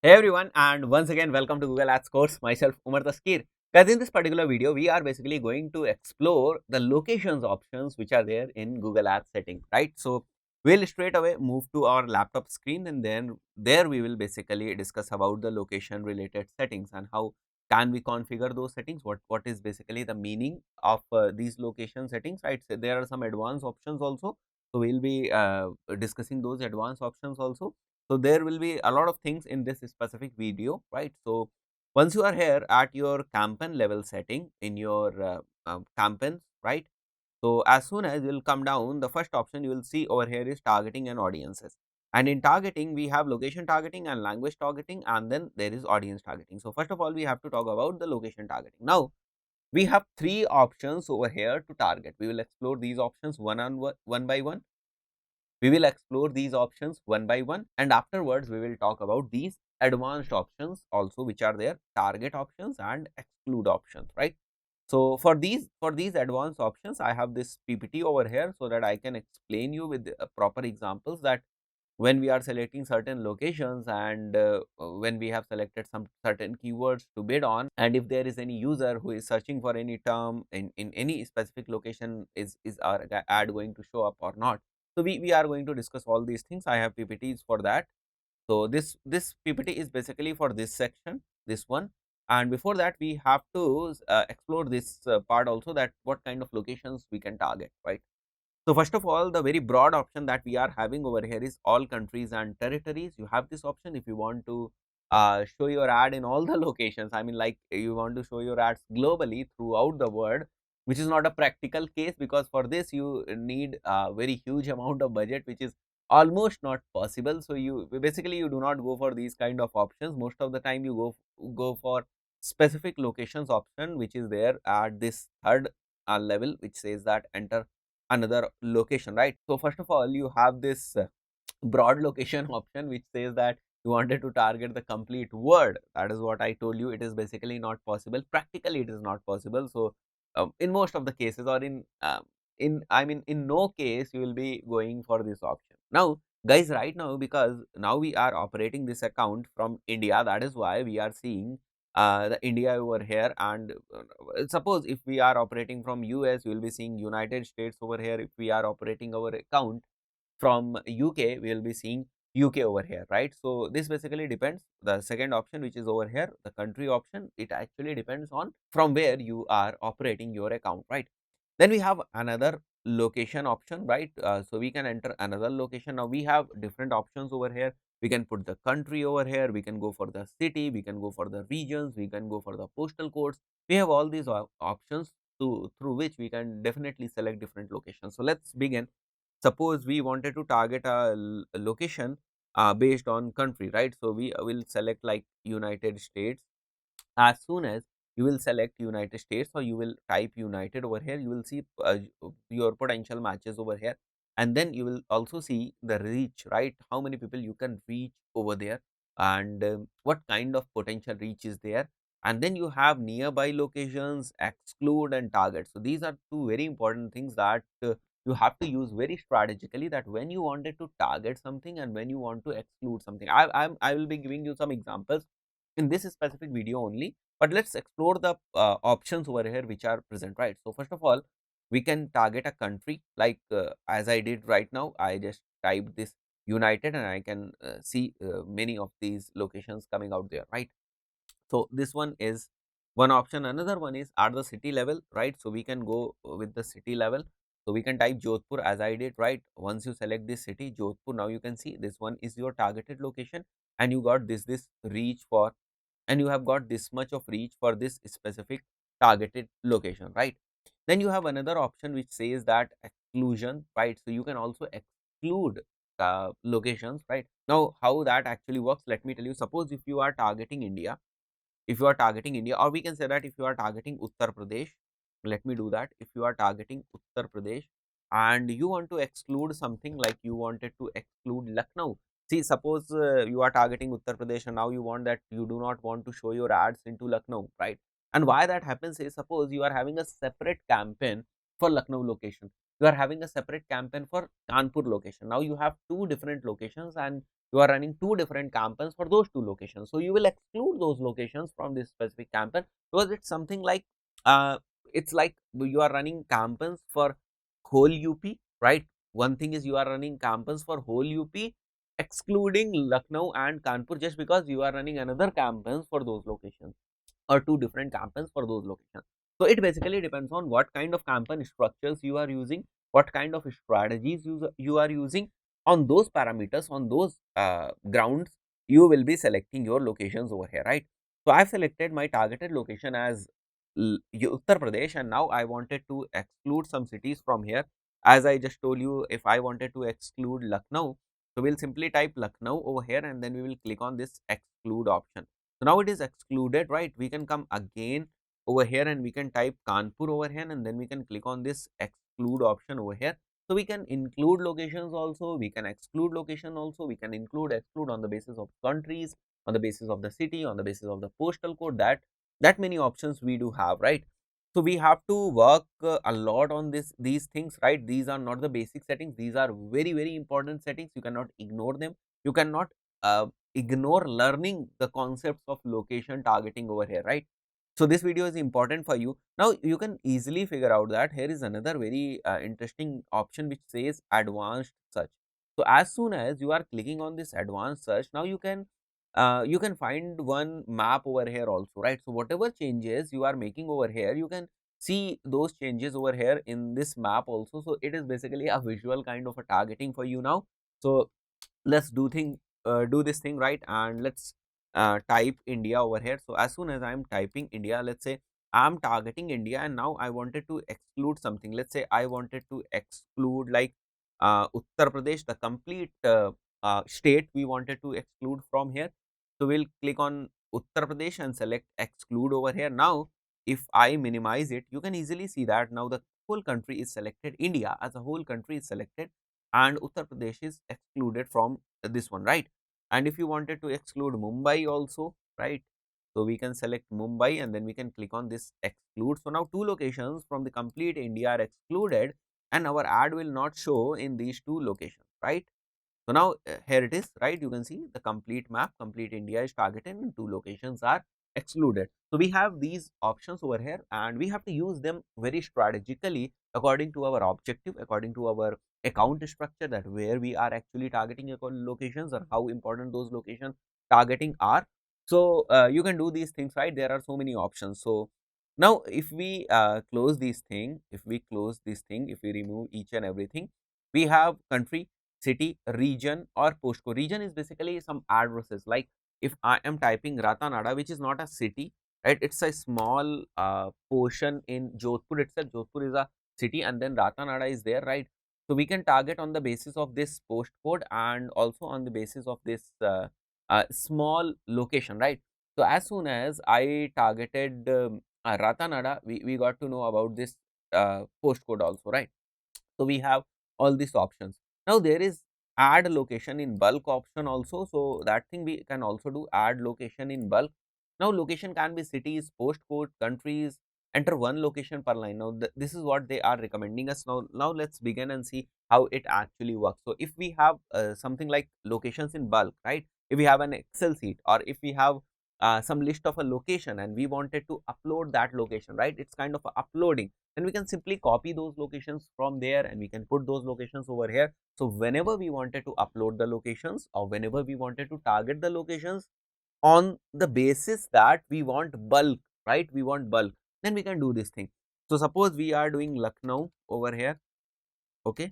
Hey everyone, and once again, welcome to Google Ads course. Myself, Umar Taskir. Guys, in this particular video, we are basically going to explore the locations options which are there in Google Ads setting, right? So, we'll straight away move to our laptop screen, and then there we will basically discuss about the location related settings and how can we configure those settings. What is basically the meaning of these location settings, right? So, there are some advanced options also. So, we'll be discussing those advanced options also. So there will be a lot of things in this specific video, right? So once you are here at your campaign level setting in your campaigns, right? So as soon as you will come down, the first option you will see over here is targeting and audiences. And in targeting, we have location targeting and language targeting, and then there is audience targeting. So first of all, we have to talk about the location targeting. Now we have three options over here to target. We will explore these options one by one. We will explore these options one by one, and afterwards we will talk about these advanced options also, which are there, target options and exclude options, right? So for these advanced options, I have this PPT over here so that I can explain you with proper examples that when we are selecting certain locations and when we have selected some certain keywords to bid on, and if there is any user who is searching for any term in any specific location, is our ad going to show up or not. So we are going to discuss all these things. I have PPTs for that. So this PPT is basically for this section, this one. And before that, we have to explore this part also, that what kind of locations we can target, right? So first of all, the very broad option that we are having over here is all countries and territories. You have this option if you want to show your ad in all the locations. I mean, like you want to show your ads globally throughout the world, which is not a practical case, because for this you need a very huge amount of budget, which is almost not possible. So you basically you do not go for these kind of options. Most of the time you go for specific locations option, which is there at this third level, which says that enter another location, right? So first of all, you have this broad location option, which says that you wanted to target the complete world. That is what I told you. It is basically not possible. Practically it is not possible. So in most of the cases, or in I mean in no case you will be going for this option. Now guys, right now, because now we are operating this account from India, that is why we are seeing the India over here. And suppose if we are operating from US, we will be seeing United States over here. If we are operating our account from UK, we will be seeing UK over here, right? So this basically depends. The second option, which is over here, the country option, it actually depends on from where you are operating your account, right? Then we have another location option, right? So we can enter another location. Now we have different options over here. We can put the country over here. We can go for the city. We can go for the regions. We can go for the postal codes. We have all these options through which we can definitely select different locations. So let's begin. Suppose we wanted to target a location based on country, right? So we will select like United States. As soon as you will select United States, or you will type United over here, you will see your potential matches over here, and then you will also see the reach, right? How many people you can reach over there, and what kind of potential reach is there. And then you have nearby locations, exclude, and target. So these are two very important things that you have to use very strategically, that when you wanted to target something and when you want to exclude something. I will be giving you some examples in this specific video only, but let's explore the options over here which are present, right? So first of all, we can target a country, like as I did right now. I just typed this United, and I can see many of these locations coming out there, right? So this one is one option. Another one is at the city level, right? So we can go with the city level. So we can type Jodhpur, as I did, right? Once you select this city Jodhpur, now you can see this one is your targeted location, and you got this reach for, and you have got this much of reach for this specific targeted location, right? Then you have another option which says that exclusion, right? So you can also exclude locations, right? Now how that actually works, let me tell you. Suppose if you are targeting India, or we can say that if you are targeting Uttar Pradesh, let me do that. If you are targeting Uttar Pradesh and you want to exclude something, like you wanted to exclude Lucknow. See, suppose you are targeting Uttar Pradesh, and now you want that you do not want to show your ads into Lucknow, right? And why that happens is, suppose you are having a separate campaign for Lucknow location, you are having a separate campaign for Kanpur location. Now you have two different locations, and you are running two different campaigns for those two locations. So you will exclude those locations from this specific campaign, because it's something like it's like you are running campaigns for whole UP, right? One thing is you are running campaigns for whole UP, excluding Lucknow and Kanpur, just because you are running another campaigns for those locations, or two different campaigns for those locations. So it basically depends on what kind of campaign structures you are using, what kind of strategies you are using. On those parameters, on those grounds, you will be selecting your locations over here, right? So I've selected my targeted location as Uttar Pradesh, and now I wanted to exclude some cities from here. As I just told you, if I wanted to exclude Lucknow, so we'll simply type Lucknow over here, and then we will click on this exclude option. So now it is excluded, right? We can come again over here and we can type Kanpur over here, and then we can click on this exclude option over here. So we can include locations also, we can exclude location also, we can include, exclude on the basis of countries, on the basis of the city, on the basis of the postal code. That many options we do have, right? So we have to work a lot on these things, right? These are not the basic settings, these are very important settings. You cannot ignore them. You cannot ignore learning the concepts of location targeting over here, right? So this video is important for you. Now you can easily figure out that here is another very interesting option which says advanced search. So as soon as you are clicking on this advanced search, now you can find one map over here also, right? So whatever changes you are making over here, you can see those changes over here in this map also. So it is basically a visual kind of a targeting for you now. So let's do this thing, right? And let's type India over here. So as soon as I'm typing India, let's say I'm targeting India, and now I wanted to exclude something. Let's say I wanted to exclude like Uttar Pradesh, the complete state we wanted to exclude from here. So we'll click on Uttar Pradesh and select exclude over here. Now if I minimize it, you can easily see that now the whole country is selected. India as a whole country is selected, and Uttar Pradesh is excluded from this one, right? And if you wanted to exclude Mumbai also, right? So we can select Mumbai, and then we can click on this exclude. So now two locations from the complete India are excluded, and our ad will not show in these two locations, right? So now here it is, right? You can see the complete map, complete India is targeted and two locations are excluded. So we have these options over here, and we have to use them very strategically according to our objective, according to our account structure, that where we are actually targeting locations or how important those location targeting are. So you can do these things, right? There are so many options. So now if we close this thing, if we remove each and everything, we have country, city, region or postcode. Region is basically some addresses. Like if I am typing Ratanada, which is not a city, right? It's a small portion in Jodhpur itself. Jodhpur is a city, and then Ratanada is there, right? So we can target on the basis of this postcode and also on the basis of this small location, right? So as soon as I targeted Ratanada, we got to know about this postcode also, right? So we have all these options. Now there is add location in bulk option also. So that thing we can also do, add location in bulk. Now location can be cities, postcode, countries. Enter one location per line. Now this is what they are recommending us. Now let's begin and see how it actually works. So if we have something like locations in bulk, right? If we have an Excel sheet, or if we have some list of a location and we wanted to upload that location, right? It's kind of uploading, and we can simply copy those locations from there and we can put those locations over here. So whenever we wanted to upload the locations, or whenever we wanted to target the locations on the basis that we want bulk, right? We want bulk, then we can do this thing. So suppose we are doing Lucknow over here, okay,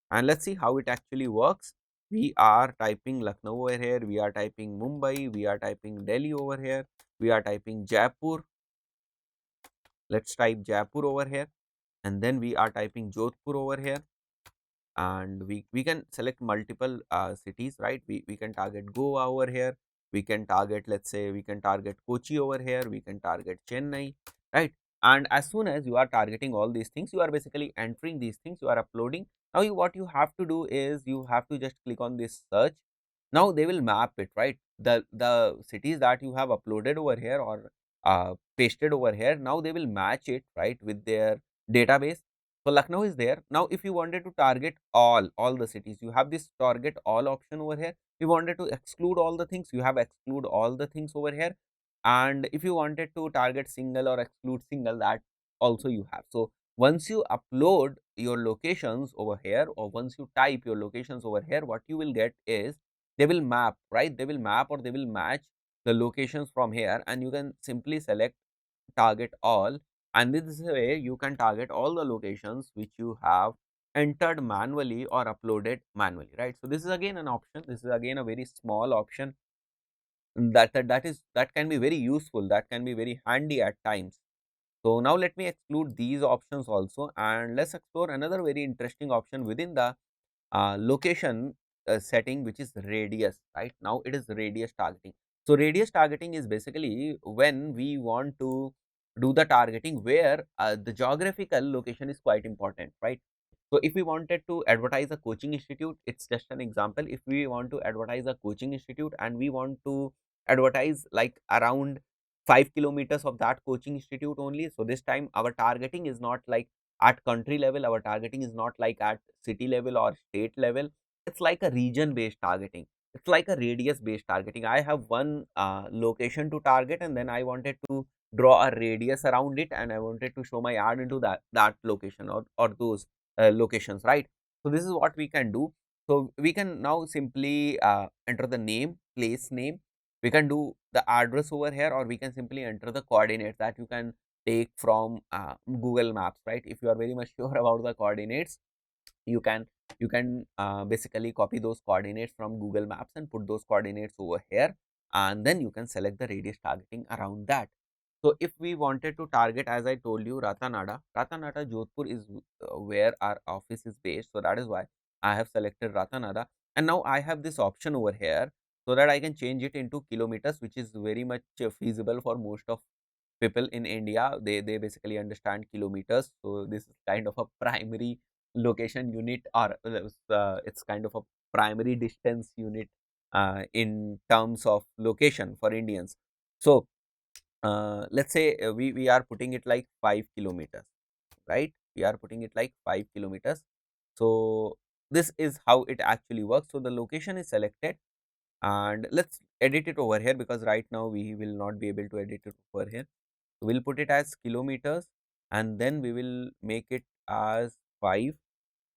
and let's see how it actually works. We are typing Lucknow over here, we are typing Mumbai, we are typing Delhi over here, we are typing Jaipur. Let's type Jaipur over here, and then we are typing Jodhpur over here, and we can select multiple cities, right? We can target Goa over here, we can target, let's say we can target Kochi over here, we can target Chennai, right? And as soon as you are targeting all these things, you are basically entering these things, you are uploading. Now what you have to do is you have to just click on this search. Now they will map it, right? The cities that you have uploaded over here or pasted over here, now they will match it, right, with their database. So Lucknow is there. Now if you wanted to target all the cities, you have this target all option over here. you wanted to exclude all the things, you have exclude all the things over here. And if you wanted to target single or exclude single, that also you have. So once you upload your locations over here, or once you type your locations over here, what you will get is they will map, right? They will map or they will match the locations from here, and you can simply select target all, and this way you can target all the locations which you have entered manually or uploaded manually, right? So this is again an option, this is again a very small option that can be very useful, that can be very handy at times. So now let me exclude these options also, and let's explore another very interesting option within the location setting, which is radius. Right now it is radius targeting. So radius targeting is basically when we want to do the targeting where the geographical location is quite important, right? So if we wanted to advertise a coaching institute, it's just an example. If we want to advertise a coaching institute and we want to advertise like around 5 kilometers of that coaching institute only, so this time our targeting is not like at country level, our targeting is not like at city level or state level, it's like a region based targeting, it's like a radius based targeting. I have one location to target, and then I wanted to draw a radius around it, and I wanted to show my ad into that location or those locations, right? So this is what we can do. So we can now simply enter the name, place name, we can do the address over here, or we can simply enter the coordinates that you can take from Google Maps, right? If you are very much sure about the coordinates, you can basically copy those coordinates from Google Maps and put those coordinates over here, and then you can select the radius targeting around that. So if we wanted to target, as I told you, Ratanada Jodhpur is where our office is based, so that is why I have selected Ratanada. And now I have this option over here so that I can change it into kilometers, which is very much feasible for most of people in India. They basically understand kilometers. So this is kind of a primary location unit, or it's kind of a primary distance unit in terms of location for Indians. So let's say we are putting it like 5 kilometers, right? We are putting it like 5 kilometers. So this is how it actually works. So the location is selected, and let's edit it over here, because right now we will not be able to edit it over here. So we'll put it as kilometers, and then we will make it as 5,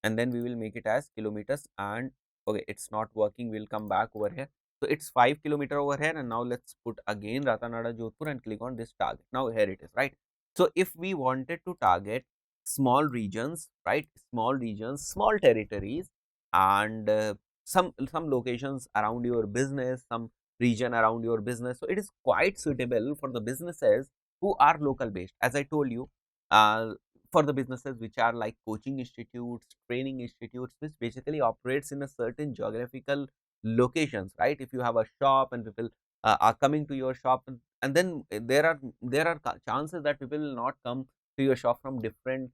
and then we will make it as kilometers. And okay, it's not working, we'll come back over here. So it's 5 kilometer over here, and now let's put again Ratanada Jodhpur and click on this target. Now here it is, right? So if we wanted to target small regions, right, small regions, small territories, and some locations around your business, some region around your business, so it is quite suitable for the businesses who are local based. As I told you, uh, for the businesses which are like coaching institutes, training institutes, which basically operates in a certain geographical locations, right? If you have a shop and people are coming to your shop, and then there are chances that people will not come to your shop from different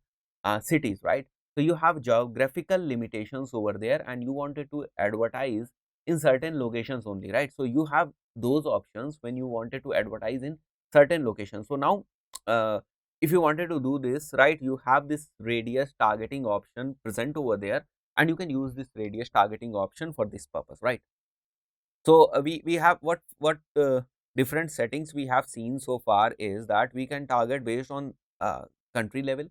cities, right? So you have geographical limitations over there, and you wanted to advertise in certain locations only, right? So you have those options when you wanted to advertise in certain locations. So now if you wanted to do this, right, you have this radius targeting option present over there, and you can use this radius targeting option for this purpose, right? So we have what different settings we have seen so far is that we can target based on country level,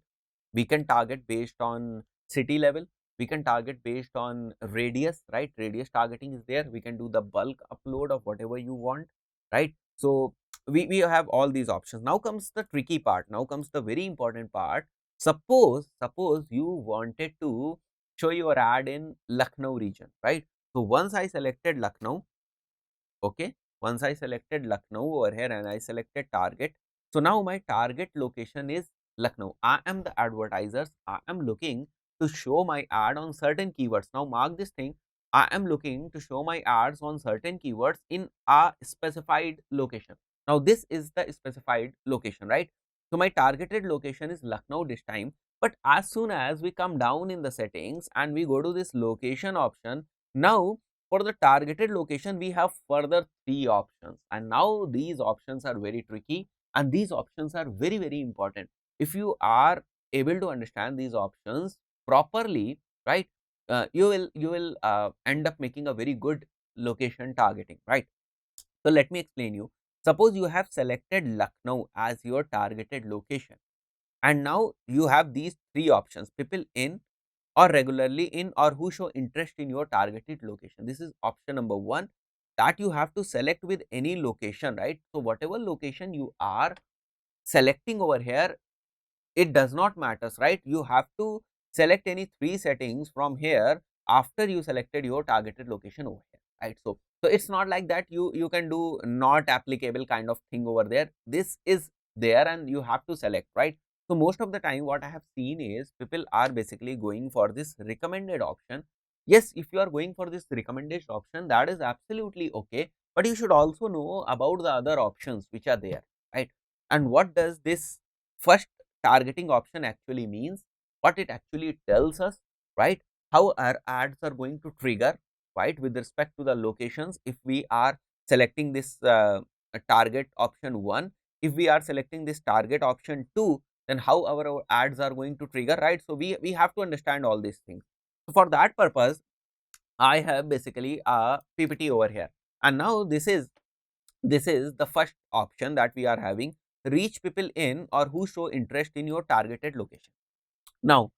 we can target based on city level, we can target based on radius, right? Radius targeting is there, we can do the bulk upload of whatever you want, right? So we have all these options. Now comes the tricky part, now comes the very important part. Suppose you wanted to show your ad in Lucknow region, right? So once I selected Lucknow, okay, once I selected Lucknow over here and I selected target, so now my target location is Lucknow. I am the advertisers, I am looking to show my ad on certain keywords. Now mark this thing, I am looking to show my ads on certain keywords in a specified location. Now this is the specified location, right? So my targeted location is Lucknow this time, but as soon as we come down in the settings and we go to this location option, now for the targeted location, we have further 3 options, and now these options are very tricky, and these options are very, very important. If you are able to understand these options properly, right, you will end up making a very good location targeting, right? So let me explain you. Suppose you have selected Lucknow as your targeted location, and now you have these three options: people in, or regularly in, or who show interest in your targeted location. This is option number one that you have to select with any location, right? So whatever location you are selecting over here, it does not matters, right? You have to select any three settings from here after you selected your targeted location over here, right? So it's not like that you can do not applicable kind of thing over there. This is there and you have to select, right? So most of the time what I have seen is people are basically going for this recommended option. Yes, if you are going for this recommended option, that is absolutely okay, but you should also know about the other options which are there, right? And what does this first targeting option actually means, what it actually tells us, right? How our ads are going to trigger, right, with respect to the locations. If we are selecting this target option 1, if we are selecting this target option 2, then how our ads are going to trigger, right? So we have to understand all these things. So for that purpose, I have basically a PPT over here, and now this is the first option that we are having: reach people in or who show interest in your targeted location. Now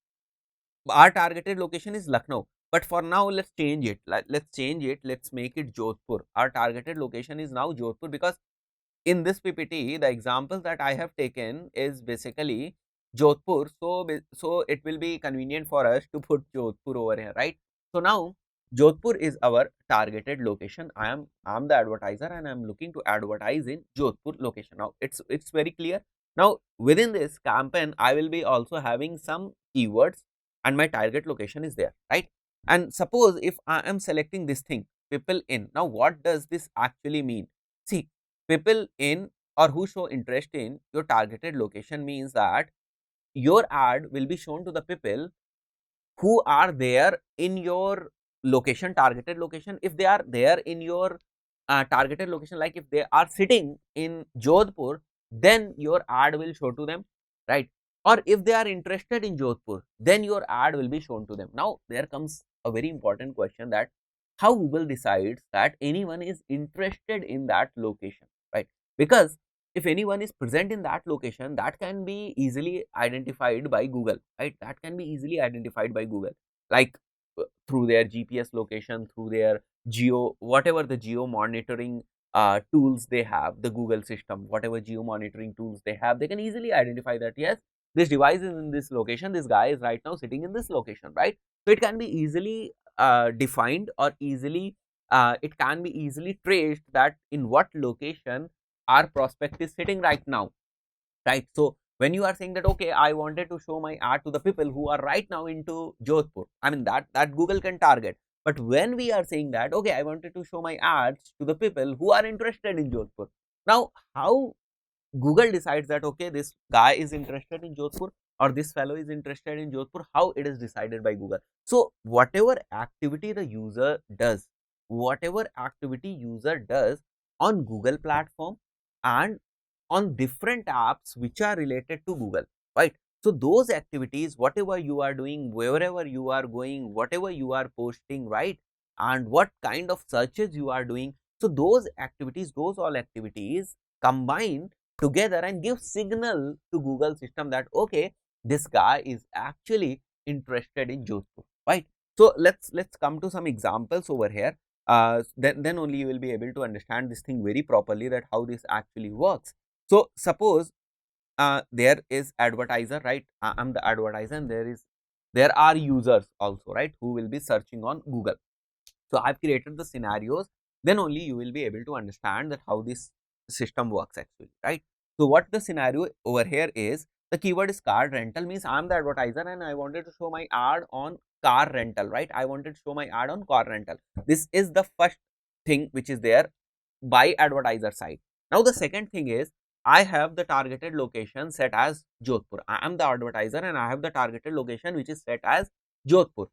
our targeted location is Lucknow, but for now let's change it. Let's change it. Let's make it Jodhpur. Our targeted location is now Jodhpur, because in this PPT, the example that I have taken is basically Jodhpur. So it will be convenient for us to put Jodhpur over here, right? So now Jodhpur is our targeted location. I am the advertiser and I am looking to advertise in Jodhpur location. Now it's very clear. Now within this campaign, I will be also having some keywords and my target location is there, right? And suppose if I am selecting this thing, people in. Now what does this actually mean? See, people in or who show interest in your targeted location means that your ad will be shown to the people who are there in your location, targeted location. If they are there in your targeted location, like if they are sitting in Jodhpur, then your ad will show to them, right? Or if they are interested in Jodhpur, then your ad will be shown to them. Now there comes a very important question, that how Google decides that anyone is interested in that location, right? Because if anyone is present in that location, that can be easily identified by Google, right? That can be easily identified by Google, like through their GPS location, through their geo, whatever the geo monitoring tools they have, the Google system, whatever geo monitoring tools they have, they can easily identify that yes, this device is in this location, this guy is right now sitting in this location, right? So it can be easily defined, or easily it can be easily traced that in what location our prospect is sitting right now, right? So when you are saying that okay, I wanted to show my ad to the people who are right now into Jodhpur, I mean that Google can target. But when we are saying that okay, I wanted to show my ads to the people who are interested in Jodhpur, now how Google decides that okay, this guy is interested in Jodhpur or this fellow is interested in Jodhpur, how it is decided by Google. So whatever activity the user does, whatever activity user does on Google platform and on different apps which are related to Google, right? So those activities, whatever you are doing, wherever you are going, whatever you are posting, right? And what kind of searches you are doing. So those activities, those all activities combine together and give signal to Google system that okay, this guy is actually interested in Jodhpur, right? So let's come to some examples over here. Then only you will be able to understand this thing very properly, that how this actually works. So suppose there is advertiser, right? I'm the advertiser, and there are users also, right, who will be searching on Google. So I've created the scenarios, then only you will be able to understand that how this system works actually, right? So what the scenario over here is, the keyword is car rental, means I'm the advertiser and I wanted to show my ad on car rental, right? I wanted to show my ad on car rental. This is the first thing which is there by advertiser side. Now the second thing is, I have the targeted location set as Jodhpur. I am the advertiser and I have the targeted location which is set as Jodhpur.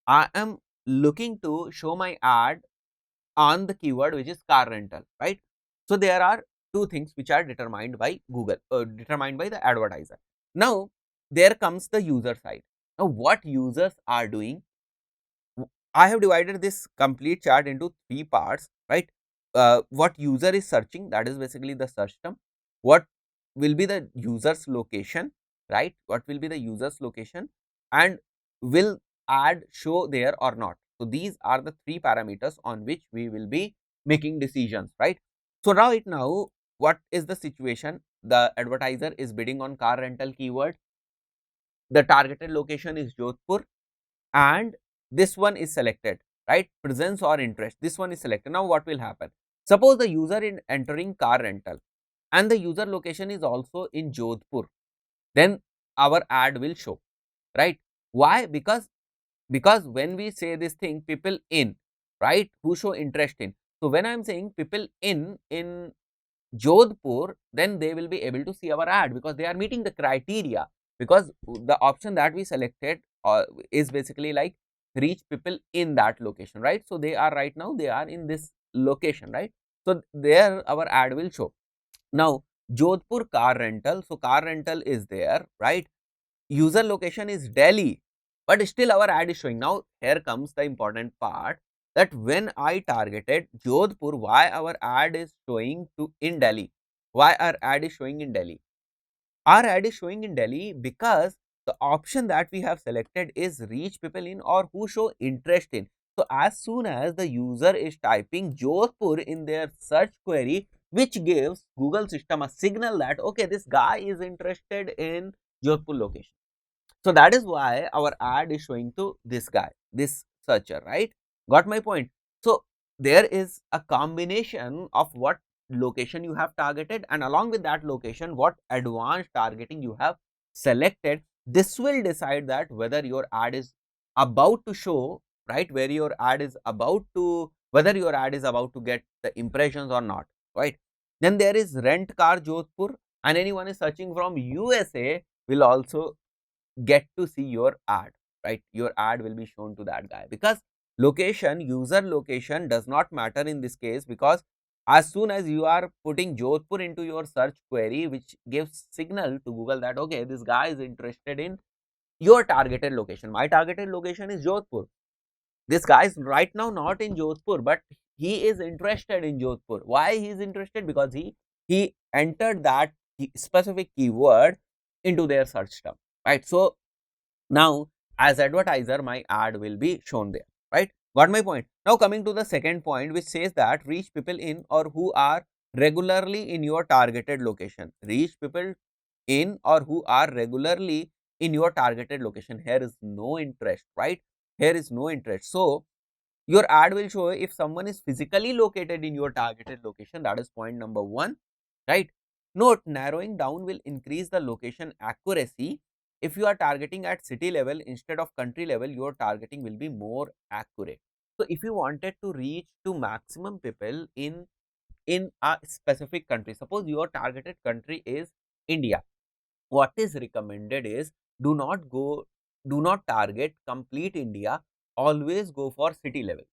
I am looking to show my ad on the keyword which is car rental, right? So there are two things which are determined by Google, determined by the advertiser. Now there comes the user side. Now what users are doing, I have divided this complete chart into three parts, right? What user is searching, that is basically the search term. What will be the user's location, right? What will be the user's location, and will ad show there or not? So these are the three parameters on which we will be making decisions, right? So now, what is the situation? The advertiser is bidding on car rental keyword. The targeted location is Jodhpur, and this one is selected, right? Presence or interest, this one is selected. Now what will happen? Suppose the user is entering car rental and the user location is also in Jodhpur, then our ad will show, right? Why? Because when we say this thing, people in, right, who show interest in. So when I am saying people in Jodhpur, then they will be able to see our ad because they are meeting the criteria, because the option that we selected is basically like reach people in that location, right? So they are right now, they are in this location, right? So there our ad will show. Now Jodhpur car rental, so car rental is there, right? User location is Delhi, but still our ad is showing. Now here comes the important part, that when I targeted Jodhpur, why our ad is showing to in Delhi? Why our ad is showing in Delhi? Our ad is showing in Delhi because the option that we have selected is reach people in or who show interest in. So as soon as the user is typing Jodhpur in their search query, which gives Google system a signal that okay, this guy is interested in Jodhpur location. So that is why our ad is showing to this guy, this searcher, right? Got my point? So there is a combination of what location you have targeted, and along with that location, what advanced targeting you have selected. This will decide that whether your ad is about to show, right? Where your ad is about to, whether your ad is about to get the impressions or not, right? Then there is rent car Jodhpur, and anyone is searching from USA will also get to see your ad, right? Your ad will be shown to that guy, because location, user location does not matter in this case, because as soon as you are putting Jodhpur into your search query, which gives signal to Google that okay, this guy is interested in your targeted location. My targeted location is Jodhpur. This guy is right now not in Jodhpur, but he is interested in Jodhpur. Why he is interested? Because he entered that specific keyword into their search term, right? So now as advertiser, my ad will be shown there, right? Got my point? Now coming to the second point, which says that reach people in or who are regularly in your targeted location. Reach people in or who are regularly in your targeted location. Here is no interest, right? Here is no interest. So your ad will show if someone is physically located in your targeted location. That is point number one, right? Note, narrowing down will increase the location accuracy. If you are targeting at city level instead of country level, your targeting will be more accurate. So if you wanted to reach to maximum people in a specific country, suppose your targeted country is India, what is recommended is do not go, do not target complete India, always go for city level.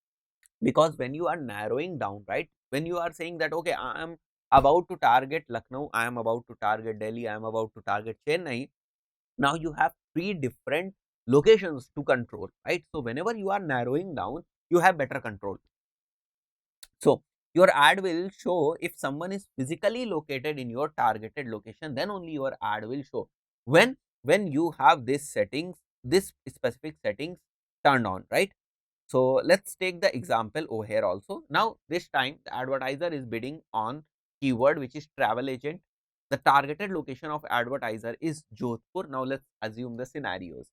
Because when you are narrowing down, right, when you are saying that okay, I am about to target Lucknow, I am about to target Delhi, I am about to target Chennai, now you have three different locations to control, right? So whenever you are narrowing down, you have better control. So your ad will show if someone is physically located in your targeted location, then only your ad will show. When you have this settings, this specific settings turned on, right? So let's take the example over here also. Now this time the advertiser is bidding on keyword which is travel agent. The targeted location of advertiser is Jodhpur. Now let's assume the scenarios.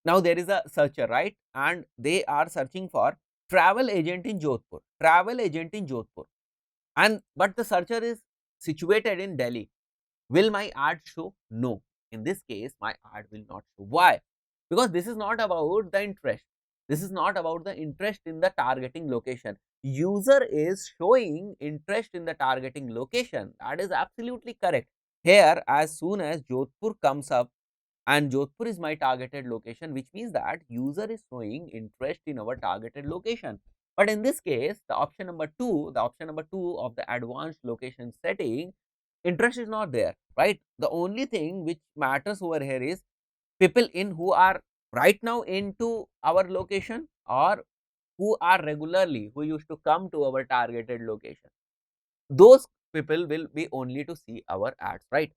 Now there is a searcher, right? And they are searching for travel agent in Jodhpur. Travel agent in Jodhpur. And but the searcher is situated in Delhi. Will my ad show? No. In this case, my ad will not show. Why? Because this is not about the interest. This is not about the interest in the targeting location. User is showing interest in the targeting location. That is absolutely correct. Here, as soon as Jodhpur comes up, and Jodhpur is my targeted location, which means that user is showing interest in our targeted location. But in this case, the option number two of the advanced location setting, interest is not there, right? The only thing which matters over here is people in who are right now into our location, or who are regularly, who used to come to our targeted location. Those people will be only to see our ads, right?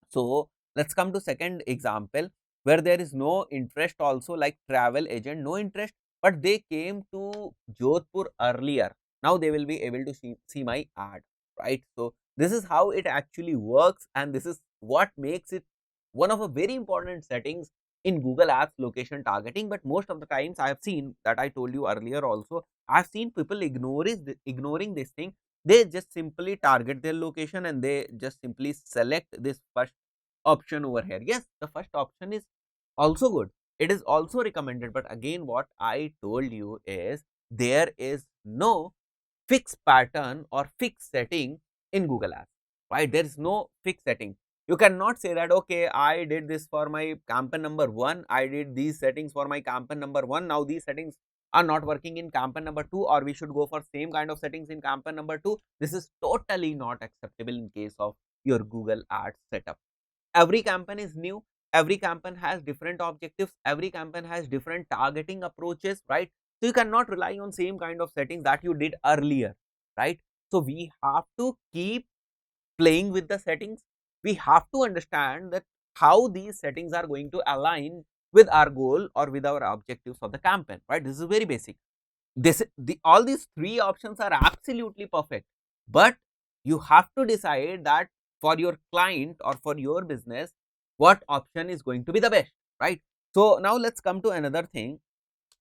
So let's come to second example where there is no interest also, like travel agent, no interest, but they came to Jodhpur earlier. Now they will be able to see my ad, right? So this is how it actually works, and this is what makes it one of a very important settings in Google Apps location targeting. But most of the times I have seen that, I told you earlier also, I've seen people ignoring this thing. They just simply target their location and they just simply select this first option over here. Yes, the first option is also good. It is also recommended. But again, what I told you is there is no fixed pattern or fixed setting in Google Apps, right? There is no fixed setting. You cannot say that, okay, I did this for my campaign number 1, I did these settings for my campaign number 1, now these settings are not working in campaign number 2, or we should go for same kind of settings in campaign number 2. This is totally not acceptable in case of your Google Ads setup. Every campaign is new, every campaign has different objectives, every campaign has different targeting approaches, right? So you cannot rely on same kind of settings that you did earlier, right? So we have to keep playing with the settings. We have to understand that how these settings are going to align with our goal or with our objectives of the campaign, right? This is very basic. All these three options are absolutely perfect, but you have to decide that for your client or for your business, what option is going to be the best, right? So now let's come to another thing,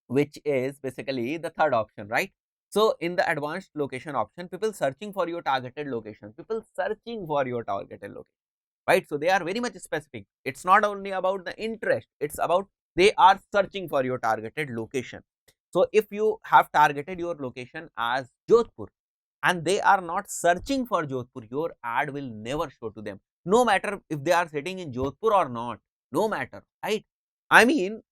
which is basically the third option, right? So in the advanced location option, people searching for your targeted location, right? So they are very much specific. It's not only about the interest, it's about they are searching for your targeted location. So if you have targeted your location as Jodhpur and they are not searching for Jodhpur, your ad will never show to them, no matter if they are sitting in Jodhpur or not, no matter, right? I mean,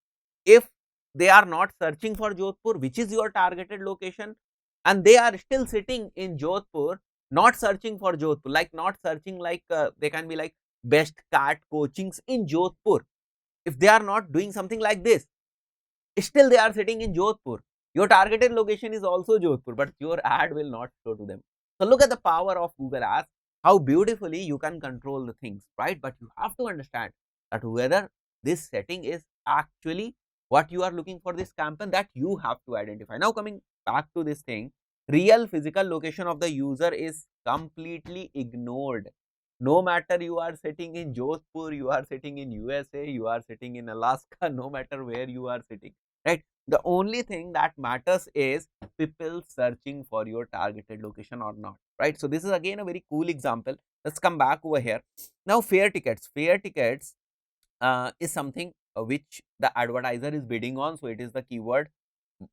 if they are not searching for Jodhpur, which is your targeted location, and they are still sitting in Jodhpur, not searching for Jodhpur, like not searching, like they can be like best cat coachings in Jodhpur. If they are not doing something like this, still they are sitting in Jodhpur. Your targeted location is also Jodhpur, but your ad will not show to them. So look at the power of Google Ads, how beautifully you can control the things, right? But you have to understand that whether this setting is actually what you are looking for this campaign, that you have to identify. Now coming back to this thing, real physical location of the user is completely ignored. No matter you are sitting in Jodhpur, you are sitting in USA, you are sitting in Alaska, no matter where you are sitting, right? The only thing that matters is people searching for your targeted location or not, right? So this is again a very cool example. Let's come back over here. Now fare tickets is something which the advertiser is bidding on. So it is the keyword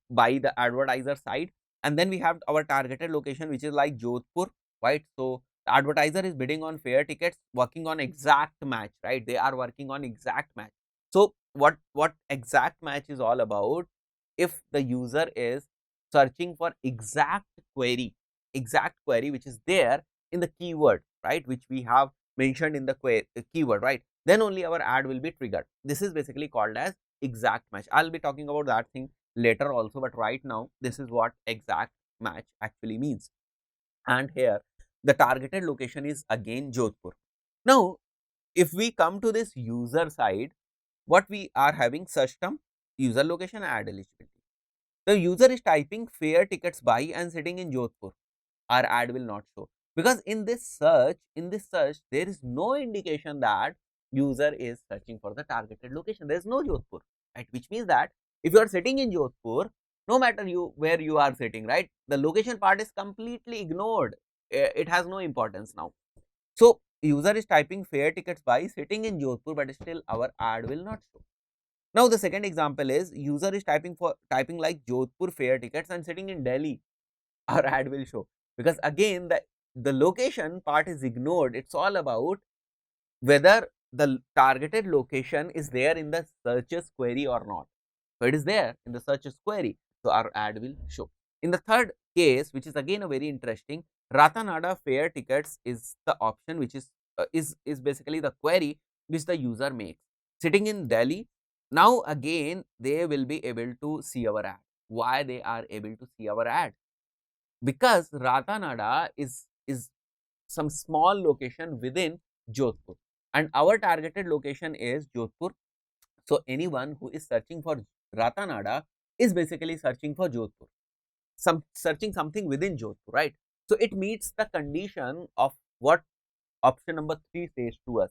by the advertiser side, and then we have our targeted location, which is like Jodhpur, right? So the advertiser is bidding on fare tickets, working on exact match, right? They are working on exact match. So what exact match is all about? If the user is searching for exact query which is there in the keyword, right, which we have mentioned in the keyword, right, then only our ad will be triggered. This is basically called as exact match. I'll be talking about that thing later also, but right now this is what exact match actually means. And here the targeted location is again Jodhpur. Now if we come to this user side, what we are having: search term, user location, ad eligibility. The user is typing fare tickets by and sitting in Jodhpur, our ad will not show, because in this search there is no indication that user is searching for the targeted location. There is no Jodhpur, right? Which means that if you are sitting in Jodhpur, no matter where you are sitting, right, the location part is completely ignored. It has no importance now. So user is typing fare tickets by sitting in Jodhpur, but still our ad will not show. Now the second example is user is typing like Jodhpur fare tickets and sitting in Delhi, our ad will show, because again the location part is ignored. It's all about whether the targeted location is there in the searches query or not. So it is there in the searches query, so our ad will show. In the third case, which is again a very interesting, Ratanada fare tickets is the option, which is basically the query which the user makes sitting in Delhi. Now again they will be able to see our ad. why they are able to see our ad? Because Ratanada is some small location within Jodhpur, and our targeted location is Jodhpur. So anyone who is searching for Ratanada is basically searching for Jodhpur, searching something within Jodhpur, right? So it meets the condition of what option number 3 says to us,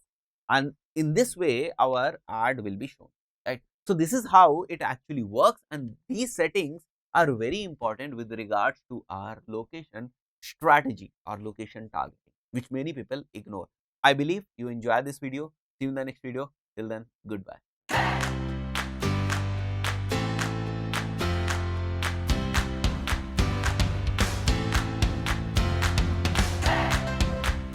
and in this way our ad will be shown, right? So this is how it actually works, and these settings are very important with regards to our location strategy or location targeting, which many people ignore. I believe you enjoy this video. See you in the next video. Till then, goodbye.